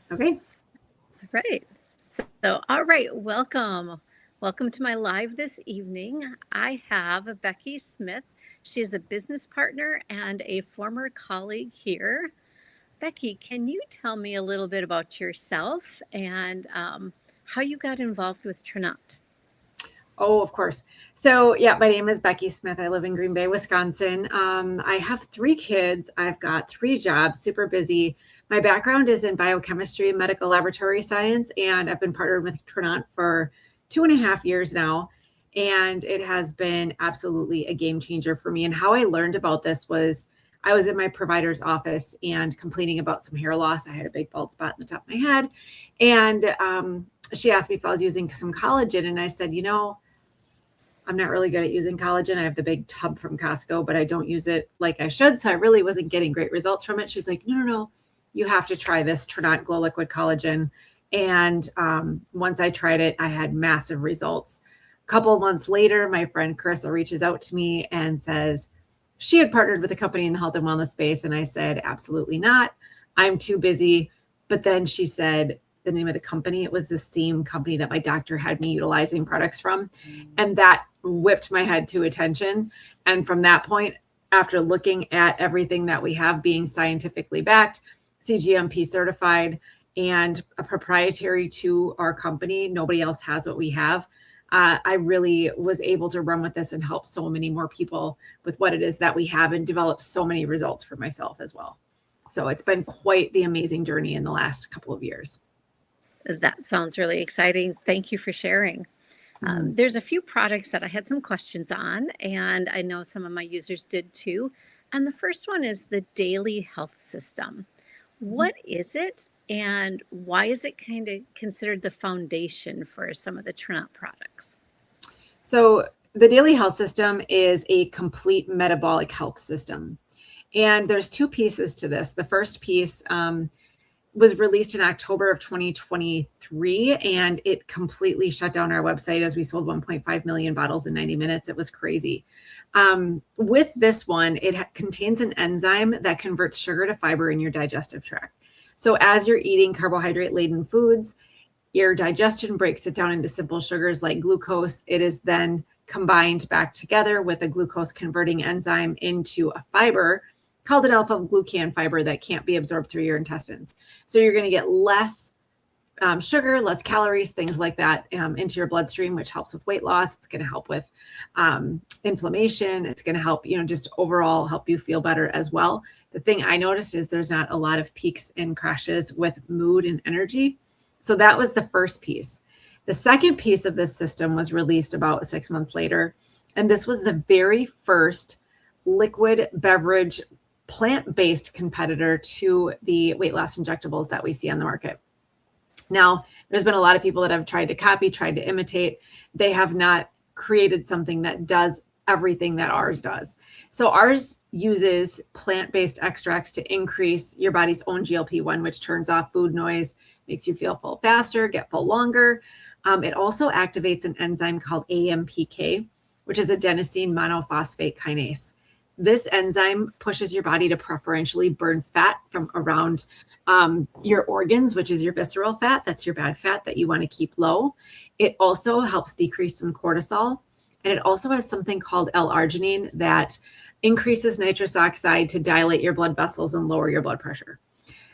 Okay. Right. So, all right, welcome. Welcome to my live this evening. I have Becky Smith. She's a business partner and a former colleague here. Becky, can you tell me a little bit about yourself and how you got involved with Trinot? Oh, of course. So, yeah, my name is Becky Smith. I live in Green Bay, Wisconsin. I have 3 kids. I've got 3 jobs, super busy. My background is in biochemistry, medical laboratory science, and I've been partnered with Trinont for 2.5 years now. And it has been absolutely a game changer for me. And how I learned about this was I was in my provider's office and complaining about some hair loss. I had a big bald spot in the top of my head. And she asked me if I was using some collagen. And I said, I'm not really good at using collagen. I have the big tub from Costco, but I don't use it like I should. So I really wasn't getting great results from it. She's like, no, you have to try this Trinont Glow Liquid Collagen. And once I tried it, I had massive results. A couple of months later, my friend Carissa reaches out to me and says she had partnered with a company in the health and wellness space. And I said, absolutely not. I'm too busy. But then she said, the name of the company. It was the same company that my doctor had me utilizing products from. And that whipped my head to attention. And from that point, after looking at everything that we have being scientifically backed, CGMP certified, and a proprietary to our company, nobody else has what we have. I really was able to run with this and help so many more people with what it is that we have and develop so many results for myself as well. So it's been quite the amazing journey in the last couple of years. That sounds really exciting. Thank you for sharing. Mm-hmm. There's a few products that I had some questions on, and I know some of my users did too. And the first one is the daily health system. What is it, and why is it kind of considered the foundation for some of the Trinot products? So, the daily health system is a complete metabolic health system. And there's 2 pieces to this. The first piece was released in October of 2023, and it completely shut down our website as we sold 1.5 million bottles in 90 minutes. It was crazy. With this one, it contains an enzyme that converts sugar to fiber in your digestive tract. So as you're eating carbohydrate-laden foods, your digestion breaks it down into simple sugars like glucose. It is then combined back together with a glucose converting enzyme into a fiber called an alpha-glucan fiber that can't be absorbed through your intestines. So you're going to get less sugar, less calories, things like that into your bloodstream, which helps with weight loss. It's going to help with inflammation. It's going to help, just overall help you feel better as well. The thing I noticed is there's not a lot of peaks and crashes with mood and energy. So that was the first piece. The second piece of this system was released about 6 months later. And this was the very first liquid beverage plant-based competitor to the weight loss injectables that we see on the market. Now, there's been a lot of people that have tried to copy, tried to imitate. They have not created something that does everything that ours does. So ours uses plant-based extracts to increase your body's own GLP-1, which turns off food noise, makes you feel full faster, get full longer. It also activates an enzyme called AMPK, which is adenosine monophosphate kinase. This enzyme pushes your body to preferentially burn fat from around your organs, which is your visceral fat. That's your bad fat that you want to keep low. It also helps decrease some cortisol. And it also has something called L-arginine that increases nitrous oxide to dilate your blood vessels and lower your blood pressure.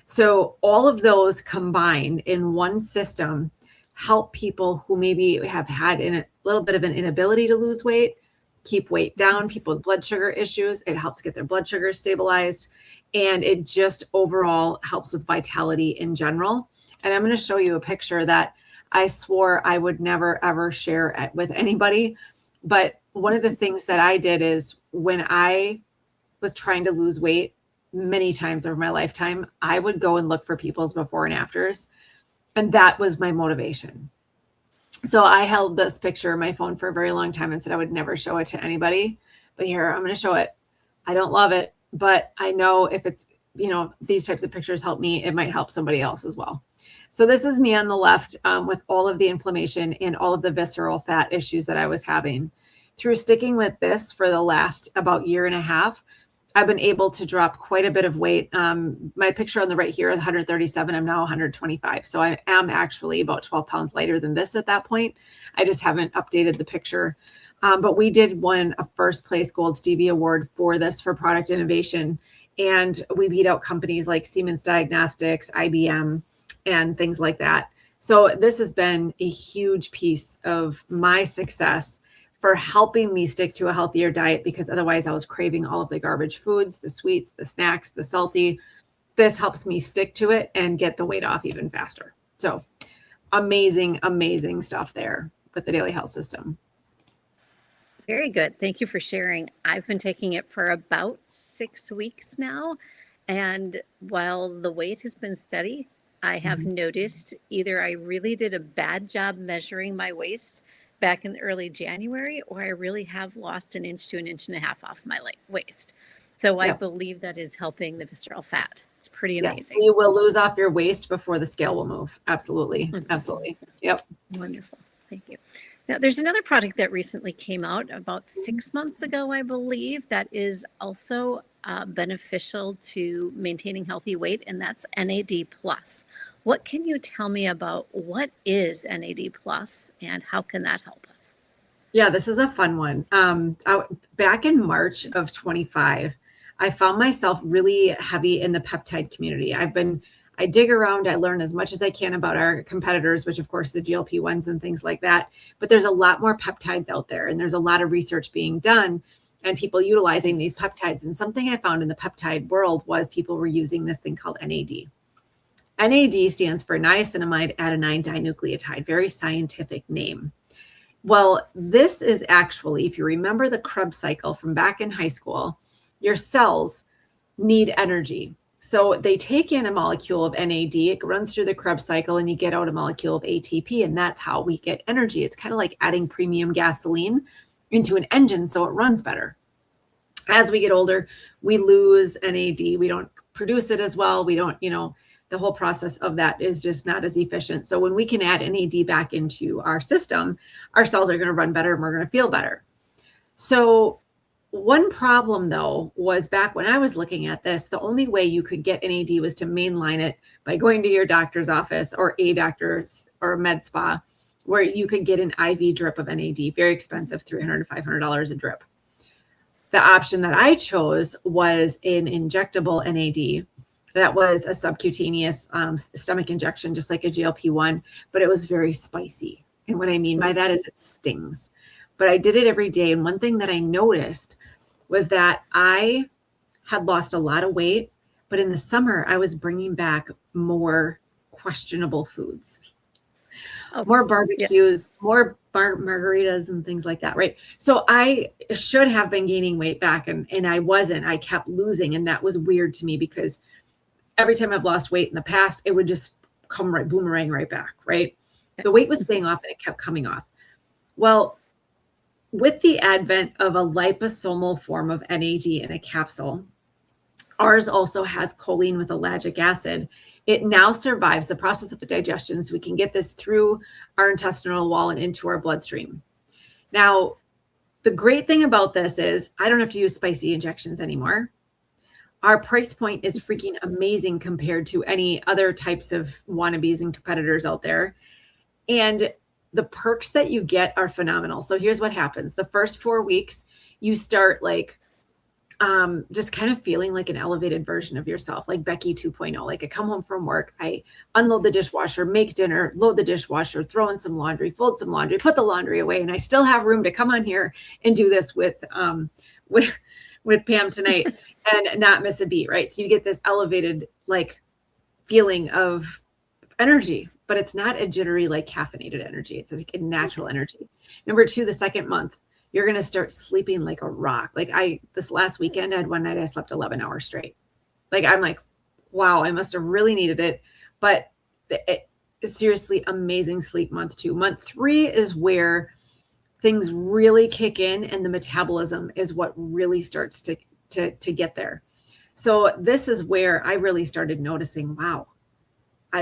So all of those combined in one system help people who maybe have had a little bit of an inability to lose weight, keep weight down, people with blood sugar issues. It helps get their blood sugar stabilized. And it just overall helps with vitality in general. And I'm going to show you a picture that I swore I would never, ever share with anybody. But one of the things that I did is when I was trying to lose weight many times over my lifetime, I would go and look for people's before and afters. And that was my motivation. So I held this picture in my phone for a very long time and said I would never show it to anybody. But here, I'm going to show it. I don't love it, but I know if it's, these types of pictures help me, it might help somebody else as well. So this is me on the left with all of the inflammation and all of the visceral fat issues that I was having. Through sticking with this for the last about 1.5 years, I've been able to drop quite a bit of weight. My picture on the right here is 137. I'm now 125. So I am actually about 12 pounds lighter than this at that point. I just haven't updated the picture. But we did win a first place Gold Stevie Award for this for product innovation. And we beat out companies like Siemens Diagnostics, IBM, and things like that. So this has been a huge piece of my success for helping me stick to a healthier diet, because otherwise I was craving all of the garbage foods, the sweets, the snacks, the salty. This helps me stick to it and get the weight off even faster. So amazing, amazing stuff there with the Daily Health System. Very good. Thank you for sharing. I've been taking it for about 6 weeks now. And while the weight has been steady, I have noticed either I really did a bad job measuring my waist back in early January, or I really have lost an inch to an inch and a half off my waist. So I Yep. believe that is helping the visceral fat. It's pretty Yes, amazing. you will lose off your waist before the scale will move. Absolutely. Absolutely. Yep. Wonderful. Thank you. Now, there's another product that recently came out about 6 months ago, I believe, that is also beneficial to maintaining healthy weight, and that's NAD+. What can you tell me about what is NAD+, and how can that help us? Yeah, this is a fun one. Back in March of 25, I found myself really heavy in the peptide community. I dig around, I learn as much as I can about our competitors, which of course the GLP-1s and things like that. But there's a lot more peptides out there, and there's a lot of research being done and people utilizing these peptides. And something I found in the peptide world was people were using this thing called NAD. NAD stands for niacinamide adenine dinucleotide, very scientific name. Well, this is actually, if you remember the Krebs cycle from back in high school, your cells need energy. So they take in a molecule of NAD, it runs through the Krebs cycle, and you get out a molecule of ATP, and that's how we get energy. It's kind of like adding premium gasoline into an engine so it runs better. As we get older, we lose NAD. We don't produce it as well. We don't, the whole process of that is just not as efficient. So when we can add NAD back into our system, our cells are going to run better and we're going to feel better. So one problem, though, was back when I was looking at this, the only way you could get NAD was to mainline it by going to your doctor's office or a doctor's or a med spa, where you could get an IV drip of NAD, very expensive, $300 to $500 a drip. The option that I chose was an injectable NAD. That was a subcutaneous stomach injection, just like a GLP-1, but it was very spicy. And what I mean by that is it stings. But I did it every day. And one thing that I noticed was that I had lost a lot of weight, but in the summer, I was bringing back more questionable foods, more barbecues, yes, more margaritas and things like that, right? So I should have been gaining weight back, and I wasn't. I kept losing, and that was weird to me because every time I've lost weight in the past, it would just come right, boomerang right back, right? The weight was staying off and it kept coming off. Well, with the advent of a liposomal form of NAD in a capsule, ours also has choline with ellagic acid. It now survives the process of digestion, so we can get this through our intestinal wall and into our bloodstream. Now, the great thing about this is I don't have to use spicy injections anymore. Our price point is freaking amazing compared to any other types of wannabes and competitors out there. And the perks that you get are phenomenal. So here's what happens. The first 4 weeks, you start like just kind of feeling like an elevated version of yourself, like Becky 2.0. Like I come home from work, I unload the dishwasher, make dinner, load the dishwasher, throw in some laundry, fold some laundry, put the laundry away, and I still have room to come on here and do this with Pam tonight and not miss a beat, right? So you get this elevated like feeling of energy, but it's not a jittery, like caffeinated energy. It's like a natural energy. Number 2, the second month, you're going to start sleeping like a rock. Like this last weekend, I had one night I slept 11 hours straight. Like, I'm like, wow, I must've really needed it. But it's seriously amazing sleep. Month 2. Month 3 is where things really kick in, and the metabolism is what really starts to get there. So this is where I really started noticing, wow,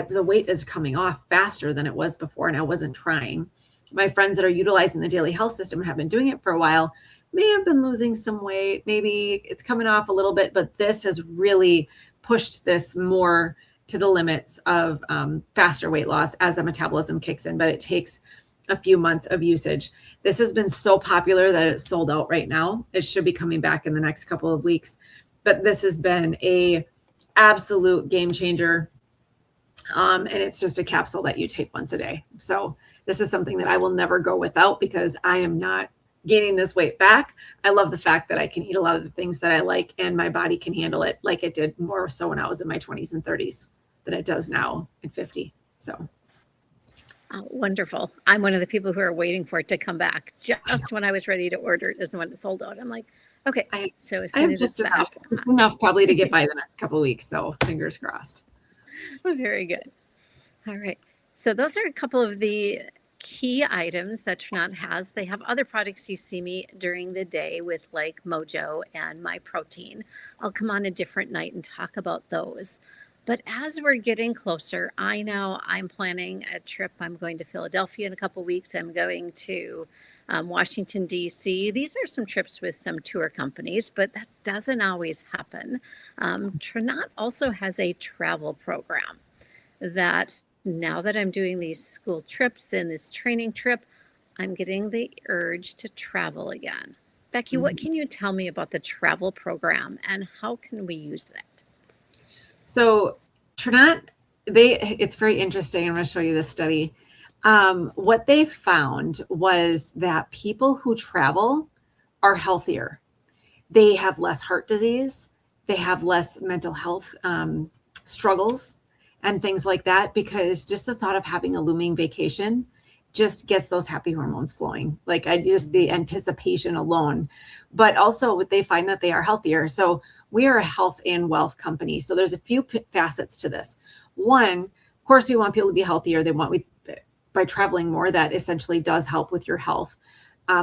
the weight is coming off faster than it was before, and I wasn't trying. My friends that are utilizing the Daily Health System and have been doing it for a while, may have been losing some weight. Maybe it's coming off a little bit, but this has really pushed this more to the limits of faster weight loss as the metabolism kicks in, but it takes a few months of usage. This has been so popular that it's sold out right now. It should be coming back in the next couple of weeks, but this has been a absolute game changer. And it's just a capsule that you take once a day. So this is something that I will never go without because I am not gaining this weight back. I love the fact that I can eat a lot of the things that I like and my body can handle it like it did more so when I was in my 20s and 30s than it does now at 50. So oh, wonderful. I'm one of the people who are waiting for it to come back. Just when I was ready to order it is when it sold out. I'm like, okay, so as soon as it's back. It's enough probably to get by the next couple of weeks. So fingers crossed. Very good. All right. So those are a couple of the key items that Trinont has. They have other products you see me during the day with, like Mojo and My Protein. I'll come on a different night and talk about those. But as we're getting closer, I know I'm planning a trip. I'm going to Philadelphia in a couple weeks. I'm going to Washington, D.C. These are some trips with some tour companies, but that doesn't always happen. Trinont also has a travel program that now that I'm doing these school trips and this training trip, I'm getting the urge to travel again. Becky, what can you tell me about the travel program and how can we use it? So Trinont, it's very interesting. I'm going to show you this study. What they found was that people who travel are healthier. They have less heart disease. They have less mental health struggles and things like that, because just the thought of having a looming vacation just gets those happy hormones flowing. Like the anticipation alone, but also they find that they are healthier. So we are a health and wealth company. So there's a few facets to this. One, of course, we want people to be healthier. By traveling more, that essentially does help with your health,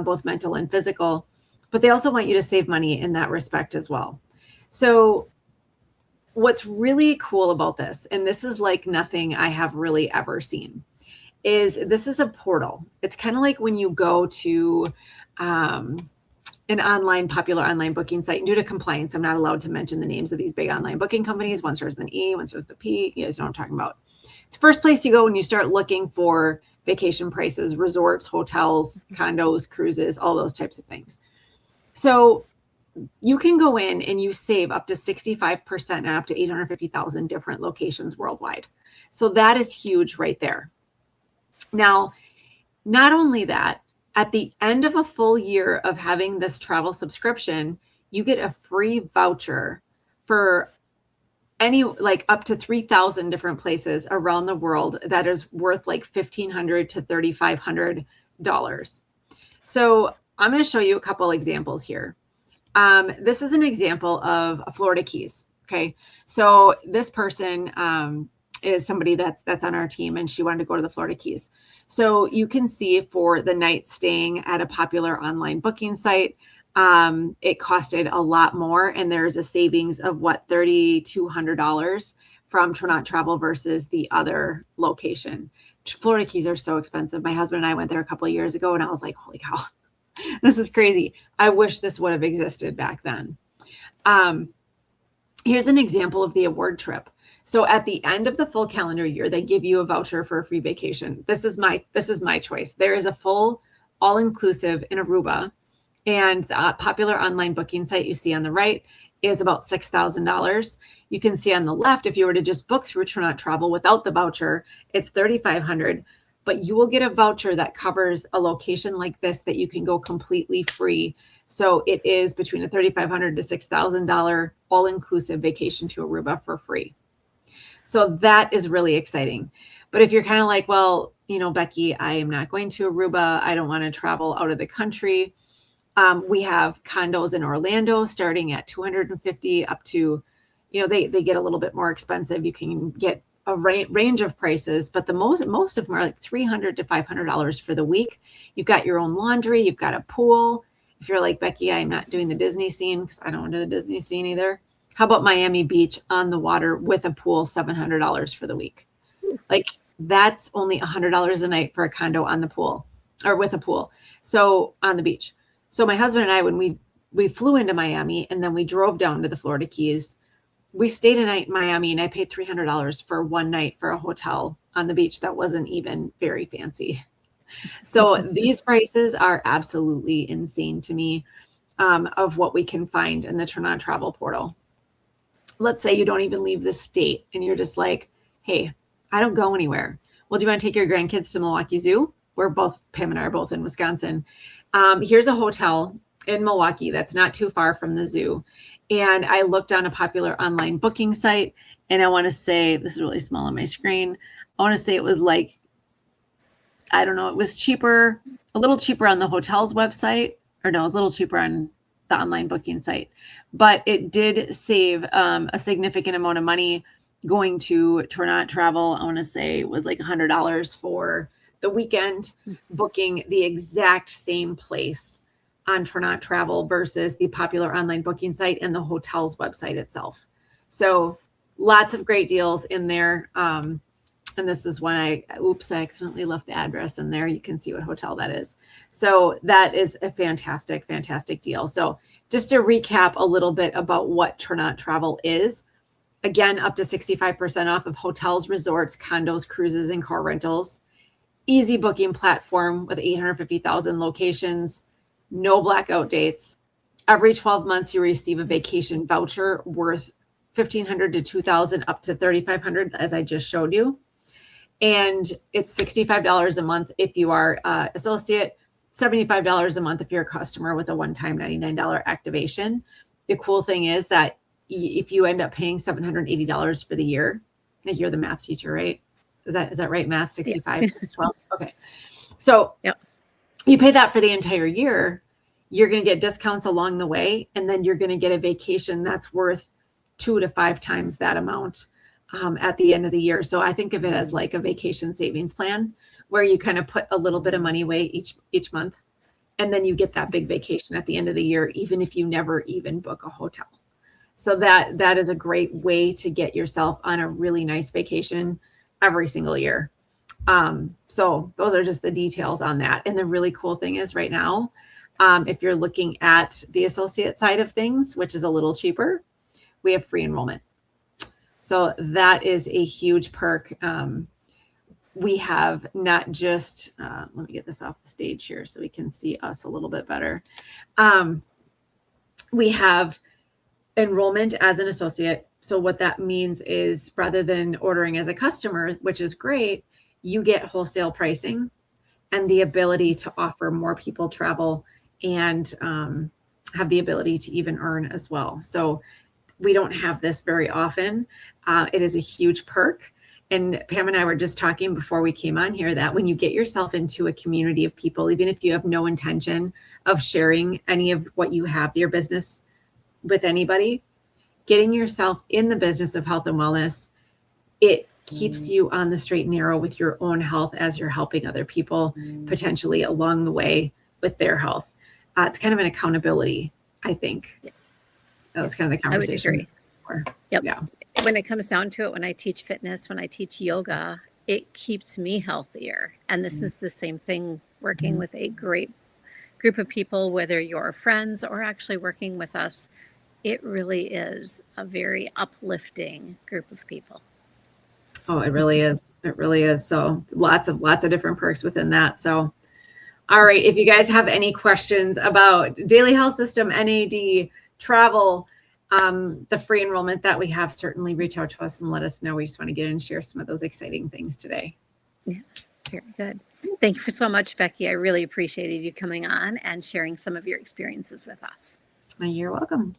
both mental and physical, but they also want you to save money in that respect as well. So what's really cool about this, and this is like nothing I have really ever seen, is this is a portal. It's kind of like when you go to an popular online booking site, and due to compliance, I'm not allowed to mention the names of these big online booking companies. One starts with an E, one starts with a P. You guys know what I'm talking about. It's the first place you go when you start looking for vacation prices, resorts, hotels, condos, cruises, all those types of things. So you can go in and you save up to 65% and up to 850,000 different locations worldwide. So that is huge right there. Now, not only that, at the end of a full year of having this travel subscription, you get a free voucher for up to 3,000 different places around the world that is worth like $1,500 to $3,500. So I'm going to show you a couple examples here. This is an example of a Florida Keys. Okay. So this person is somebody that's on our team, and she wanted to go to the Florida Keys. So you can see for the night staying at a popular online booking site, it costed a lot more. And there's a savings of $3,200 from Trinont Travel versus the other location. Florida Keys are so expensive. My husband and I went there a couple of years ago, and I was like, holy cow, this is crazy. I wish this would have existed back then. Here's an example of the award trip. So at the end of the full calendar year, they give you a voucher for a free vacation. This is my choice. There is a full all-inclusive in Aruba, and the popular online booking site you see on the right is about $6,000. You can see on the left, if you were to just book through Trinont Travel without the voucher, it's $3,500. But you will get a voucher that covers a location like this that you can go completely free. So it is between a $3,500 to $6,000 all-inclusive vacation to Aruba for free. So that is really exciting. But if you're kind of like, well, Becky, I am not going to Aruba. I don't want to travel out of the country. We have condos in Orlando starting at $250 up to, they get a little bit more expensive. You can get a range of prices, but the most of them are like $300 to $500 for the week. You've got your own laundry. You've got a pool. If you're like, Becky, I'm not doing the Disney scene because I don't want to do the Disney scene either. How about Miami Beach on the water with a pool, $700 for the week? Like that's only $100 a night for a condo on the pool or with a pool. So on the beach. So my husband and I, when we flew into Miami and then we drove down to the Florida Keys, we stayed a night in Miami and I paid $300 for one night for a hotel on the beach that wasn't even very fancy. So these prices are absolutely insane to me, of what we can find in the Turn On Travel portal. Let's say you don't even leave the state and you're just like, hey, I don't go anywhere. Well, do you want to take your grandkids to Milwaukee Zoo? Pam and I are both in Wisconsin. Here's a hotel in Milwaukee that's not too far from the zoo. And I looked on a popular online booking site, and I want to say, this is really small on my screen, I want to say it was like, I don't know, it was cheaper, a little cheaper on the hotel's website, or no, it was a little cheaper on the online booking site, but it did save a significant amount of money going to Toronto Travel. I want to say it was like $100 for the weekend, booking the exact same place on Toronto Travel versus the popular online booking site and the hotel's website itself. So lots of great deals in there. And this is when I accidentally left the address in there. You can see what hotel that is. So that is a fantastic, fantastic deal. So just to recap a little bit about what Turn On Travel is, again, up to 65% off of hotels, resorts, condos, cruises, and car rentals. Easy booking platform with 850,000 locations, no blackout dates. Every 12 months, you receive a vacation voucher worth $1,500 to $2,000 up to $3,500, as I just showed you. And it's $65 a month if you are an associate, $75 a month if you're a customer with a one-time $99 activation. The cool thing is that if you end up paying $780 for the year, I hear the math teacher, right? Is that right? Math, 65, yes. 12. Okay. So yep. You pay that for the entire year, you're going to get discounts along the way. And then you're going to get a vacation that's worth 2 to 5 times that amount at the end of the year. So I think of it as like a vacation savings plan where you kind of put a little bit of money away each month. And then you get that big vacation at the end of the year, even if you never even book a hotel. So that is a great way to get yourself on a really nice vacation every single year. So those are just the details on that. And the really cool thing is right now, if you're looking at the associate side of things, which is a little cheaper, we have free enrollment. So that is a huge perk. We have not just, let me get this off the stage here so we can see us a little bit better. We have enrollment as an associate. So what that means is rather than ordering as a customer, which is great, you get wholesale pricing and the ability to offer more people travel and have the ability to even earn as well. So we don't have this very often. It is a huge perk. And Pam and I were just talking before we came on here that when you get yourself into a community of people, even if you have no intention of sharing any of what you have, your business with anybody, getting yourself in the business of health and wellness, it keeps you on the straight and narrow with your own health as you're helping other people potentially along the way with their health. It's kind of an accountability, I think. That's kind of the conversation. I would agree. Yep. Yeah. When it comes down to it, when I teach fitness, when I teach yoga, it keeps me healthier. And this is the same thing working with a great group of people, whether you're friends or actually working with us. It really is a very uplifting group of people. Oh, it really is. It really is. So lots of different perks within that. So, all right. If you guys have any questions about Daily Health System, NAD, travel, the free enrollment that we have, certainly reach out to us and let us know. We just want to get in and share some of those exciting things today. Yeah, very good. Thank you so much, Becky. I really appreciated you coming on and sharing some of your experiences with us. You're welcome.